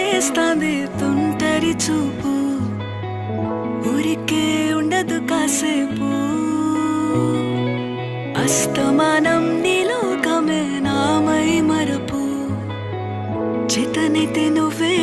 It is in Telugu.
చేస్తాంది తుంటరి చూపు, ఊరికే ఉండదు కాసేపు. అస్తమానం నీలోకమే నామై మరపు, చేతనైతే నువ్వే